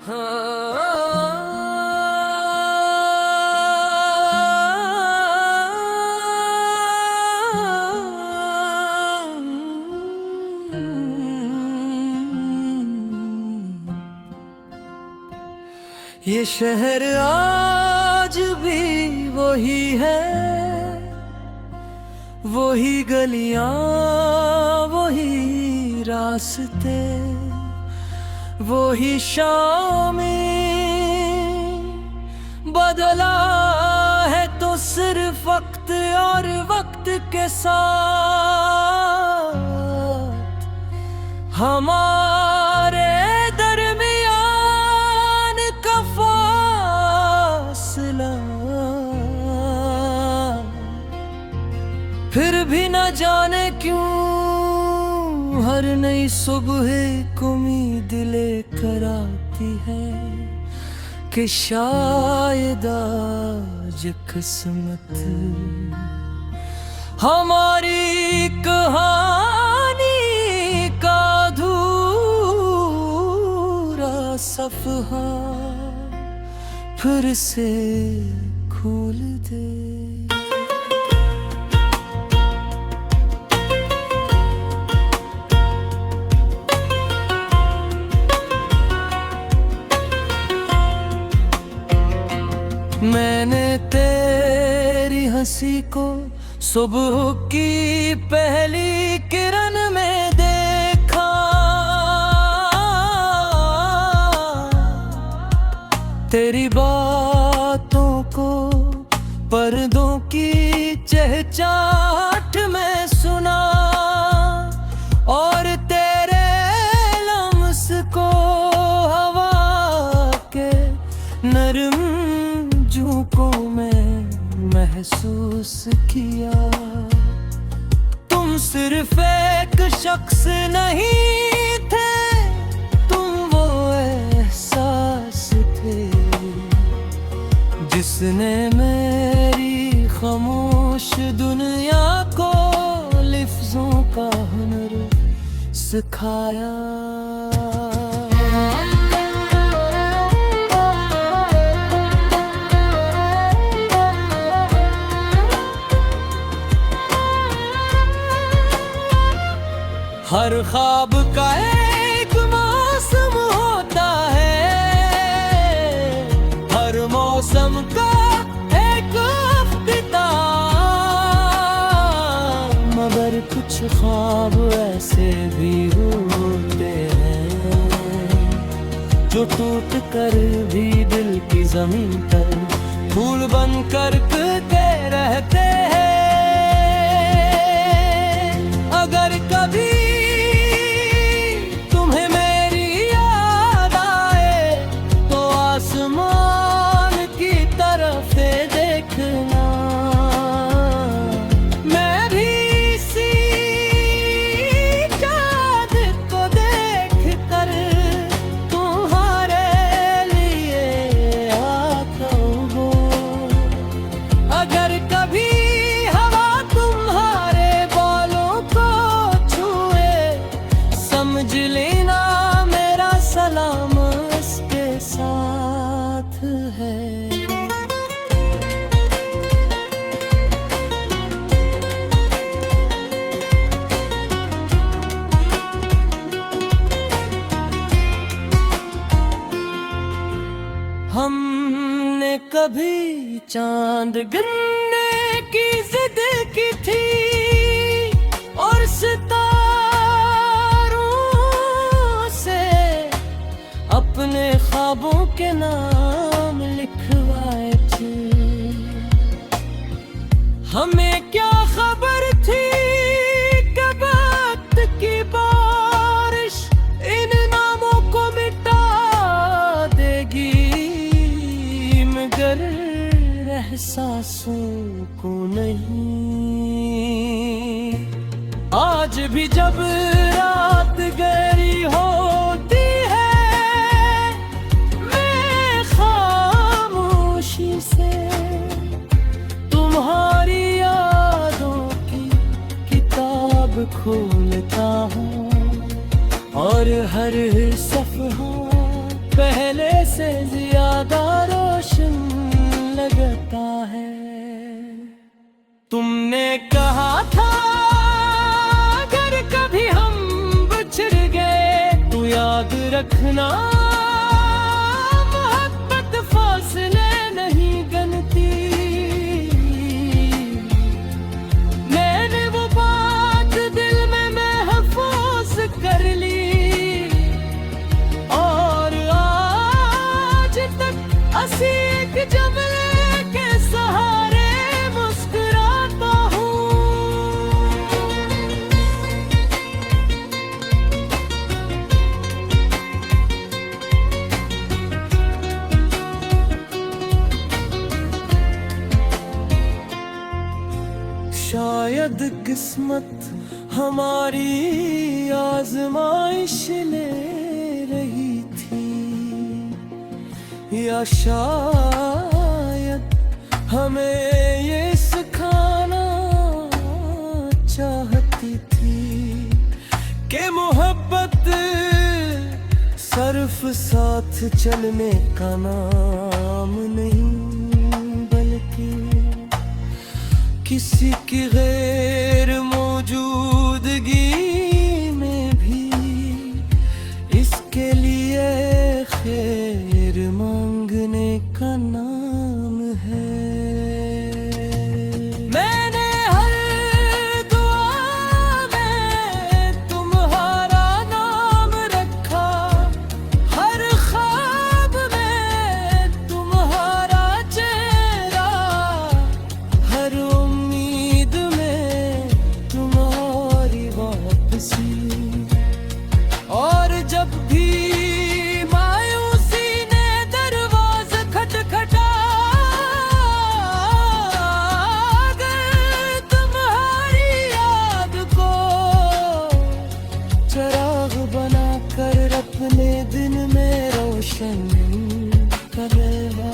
ये शहर आज भी वही है, वही गलियां, वही रास्ते, वही शामें। बदला है तो सिर्फ वक्त और वक्त के साथ हमारे दरमियान का फासला। फिर भी न जाने क्यों हर नई सुबह को उम्मीद लेकर आती है कि शायद आज किस्मत हमारी कहानी का अधूरा सफ़हा फिर से खोल दे। मैंने तेरी हंसी को सुबह की पहली किरण में देखा, तेरी बातों को पर्दों की चहचहाहट में सुना और तेरे लम्स को हवा के नरम झोंकों में महसूस किया। तुम सिर्फ एक शख्स नहीं थे, तुम वो एहसास थे जिसने मेरी खामोश दुनिया को लफ्जों का हुनर सिखाया। हर ख्वाब का एक मौसम होता है, हर मौसम का एक अख्तिताम, मगर कुछ ख्वाब ऐसे भी होते हैं जो टूट कर भी दिल की जमीन पर फूल बन कर खिलते रहते हैं। अगर कभी हमने कभी चांद गिनने की जिद की थी और सितारों से अपने ख्वाबों के नाम लिखवाए थे। हमें क्या खबर थी कि वक्त की बारिश इन नामों को मिटा देगी, मगर एहसासों को नहीं। आज भी जब रात गहरी होती है, मैं खामोशी से तुम्हारी यादों की किताब खोलता हूँ और हर सफ़हा पहले से ज्यादा रोशन लगता है। तुमने कहा था अगर कभी हम बिछड़ गए तो याद रखना, मोहब्बत फासले नहीं गनती। मैंने वो बात दिल में महफूज कर ली और आज तक असी एक जमले के सहारे मुस्कुराता हूँ। शायद किस्मत हमारी आजमाइश ले रही थी, या शायद हमें ये सिखाना चाहती थी कि मोहब्बत सिर्फ साथ चलने का नाम नहीं, बल्कि किसी की गैर मौजूदगी में भी इसके लिए खैर मांगने का नाम है। मैंने हर दुआ में तुम्हारा नाम रखा, हर ख्वाब में तुम्हारा चेहरा, हर उम्मीद में तुम्हारी वापसी। और जब भी मायूसी ने दरवाज़ा खटखटा, अगर तुम्हारी याद को चिराग बनाकर अपने दिन में रोशन करेगा।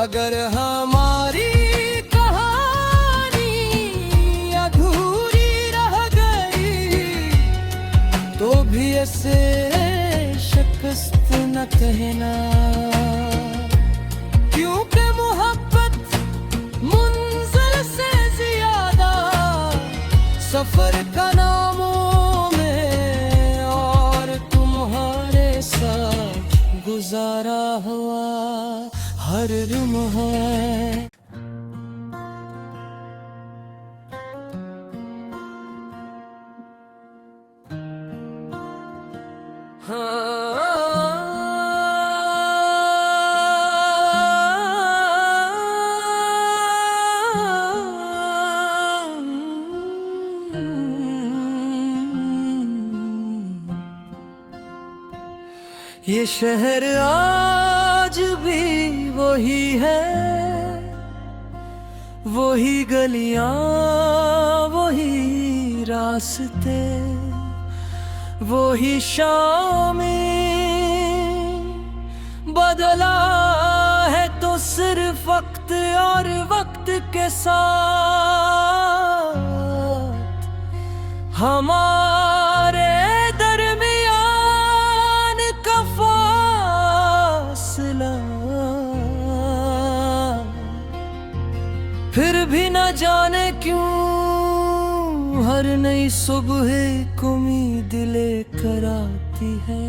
अगर हमारी कहानी अधूरी रह गई तो भी ऐसे शिकस्त न कहना, क्योंकि मोहब्बत मंजिल से ज्यादा सफर का नामों में और तुम्हारे साथ गुजारा हुआ हर लम्हा है। ये शहर आज भी वही है, वही गलियां, वही रास्ते, वही शामें। बदला है तो सिर्फ वक्त और वक्त के साथ हमारे दरमियान का फासला। फिर भी न जाने क्यों हर नई सुबह को उम्मीद लेकर आती है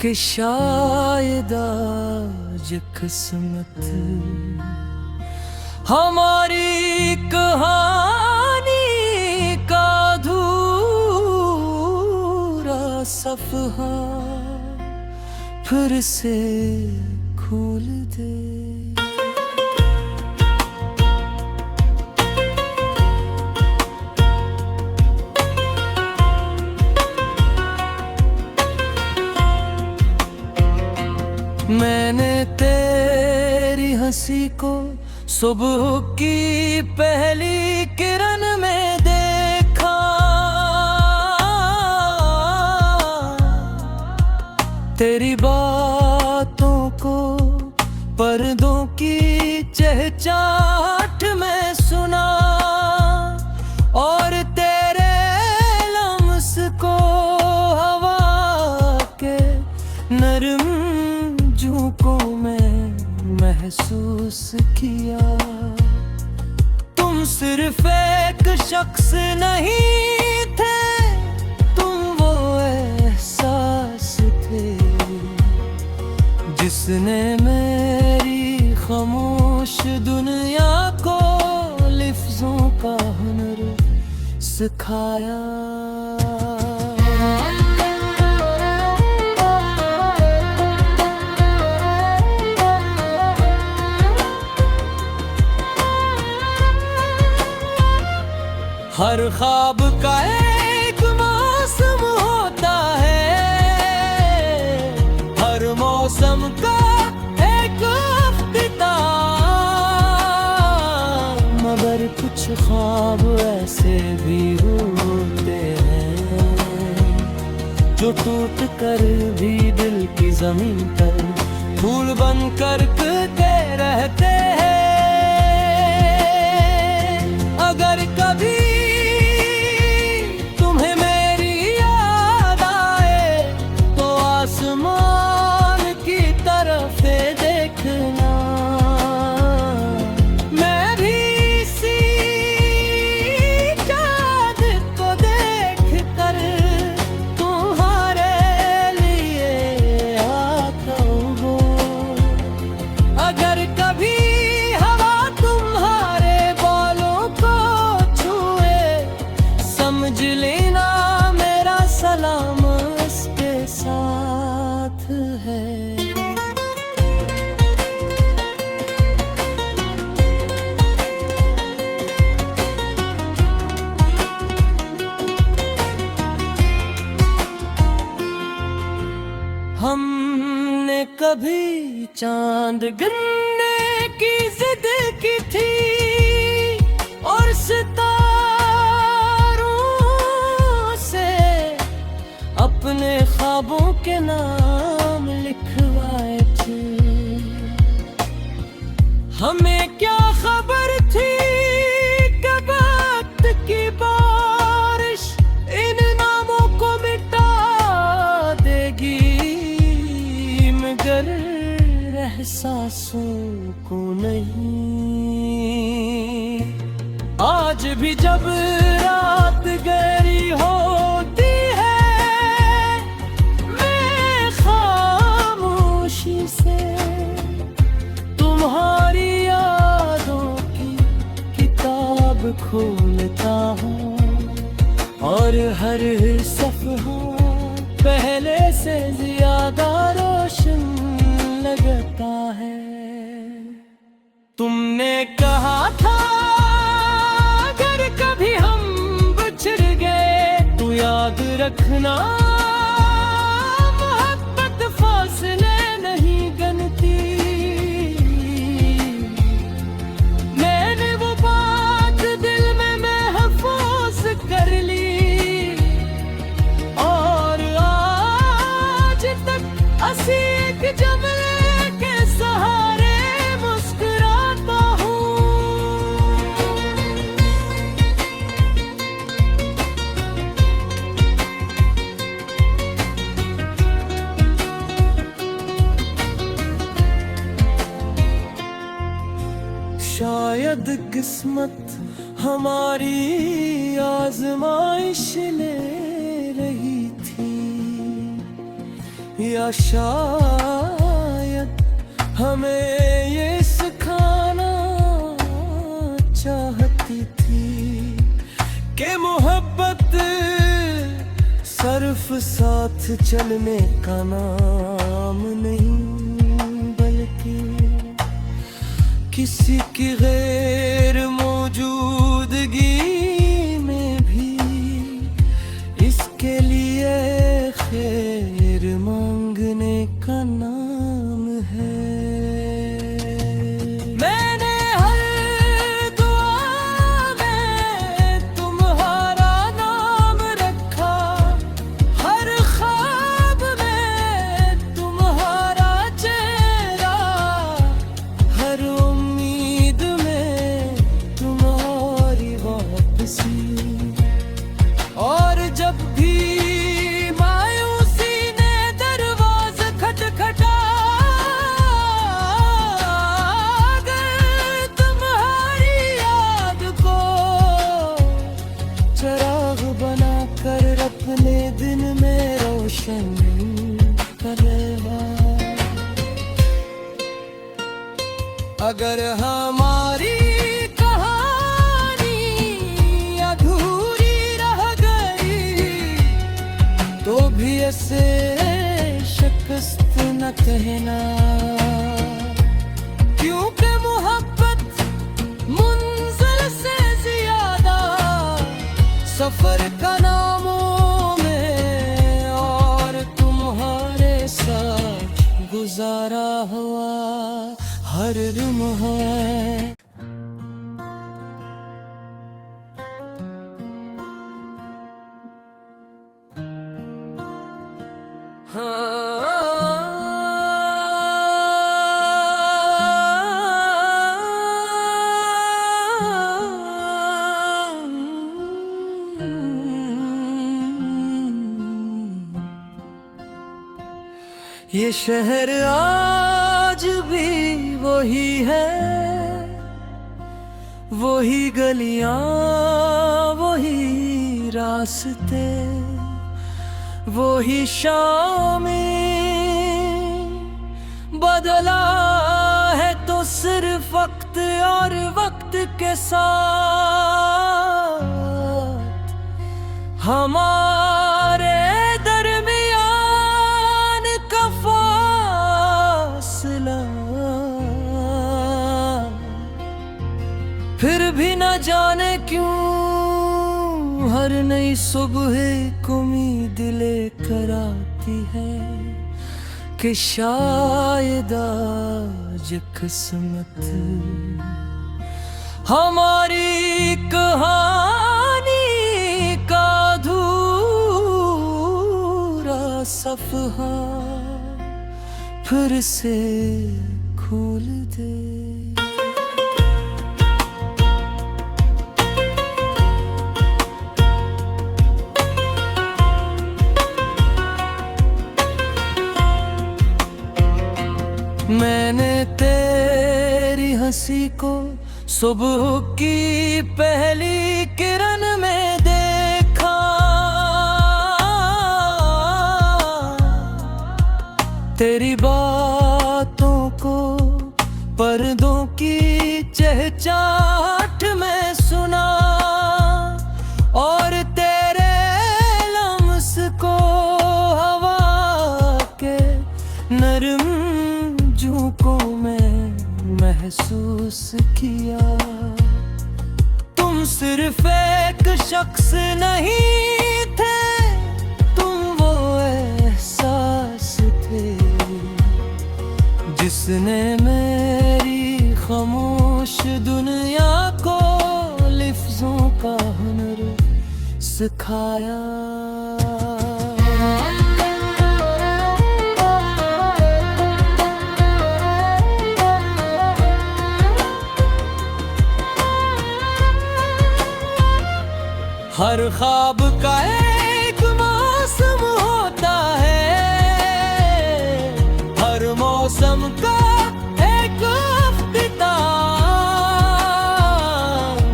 कि शायद आज किस्मत हमारी कहानी का अधूरा सफ़हा फिर से खोल दे। मैंने तेरी हंसी को सुबह की पहली किरण में देखा, तेरी बातों को पर्दों की चहचहाहट में सुना और तेरे लम्स को महसूस किया। तुम सिर्फ एक शख्स नहीं थे, तुम वो एहसास थे जिसने मेरी खामोश दुनिया को लफ्जों का हुनर सिखाया। हर ख्वाब का एक मौसम होता है, हर मौसम का एक अख्तिताम, मगर कुछ ख्वाब ऐसे भी होते हैं जो टूट कर भी दिल की जमीन पर फूल बन कर खिलते रहते हैं। अगर कभी आसमान की तरफ देखना, मैं भी इसी चाँद को देख कर तुम्हारे लिए आता हूँ। अगर कभी हवा तुम्हारे बालों को छुए, समझ लेना मेरा सलाम इसके साथ है। हमने कभी चांद गिनने की जिद की थी और सितारों से अपने ख्वाबों के नाम लिखवाए थे। हमें क्या खबर थी कि वक्त की बारिश इन नामों को मिटा देगी, मगर एहसासों को नहीं। आज भी जब रात गहरी होती है, मैं खामोशी से तुम्हारी यादों की किताब खोलता हूँ और हर सफ़हा पहले से ज्यादा रोशन लगता है। तुमने कहा था अगर कभी हम बिछड़ गए तो याद रखना, मोहब्बत फासले नहीं गनती। मैंने वो बात दिल में महफूज कर ली और आज तक हंसी एक जमले के सहारे मुस्कुराता हूँ। शायद किस्मत हमारी आजमाइश ले रही थी, या शायद हमें ये सिखाना चाहती थी कि मोहब्बत सिर्फ साथ चलने का नाम नहीं, बल्कि किसी की गैर मौजूदगी में भी इसके लिए खैर मांगने का नाम है। मैंने हर दुआ में तुम्हारा नाम रखा, हर ख्वाब में तुम्हारा चेहरा, हर उम्मीद में हमारी कहानी अधूरी रह गई, तो भी ऐसे शिकस्त न कहना, क्योंकि मोहब्बत मंजिल से ज्यादा सफर का नामों में, और तुम्हारे साथ गुजारा हुआ हर लम्हा है। ये शहर आज भी वही है, वही गलियां, वही रास्ते, वही शामें। बदला है तो सिर्फ वक्त, और वक्त के साथ हमारे दरमियान का फासला। फिर भी न जाने क्यों हर नई सुबह को उम्मीद लेकर आती है, कि शायद आज किस्मत हमारी कहानी का अधूरा सफ़हा फिर से खोल दे। मैंने तेरी हंसी को सुबह की पहली किरण में देखा, तेरी बातों को पर्दों की चहचहाहट में सुना, और तेरे लम्स को हवा के नरम झोंकों में महसूस किया। तुम सिर्फ एक शख्स नहीं थे, तुम वो एहसास थे जिसने मेरी खामोश दुनिया को लफ्जों का हुनर सिखाया। हर ख्वाब का एक मौसम होता है, हर मौसम का एक अफ्ताह,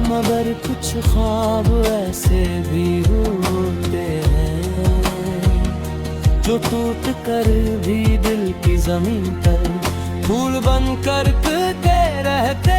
मगर कुछ ख्वाब ऐसे भी होते हैं जो टूट कर भी दिल की जमीन पर फूल बन कर रहते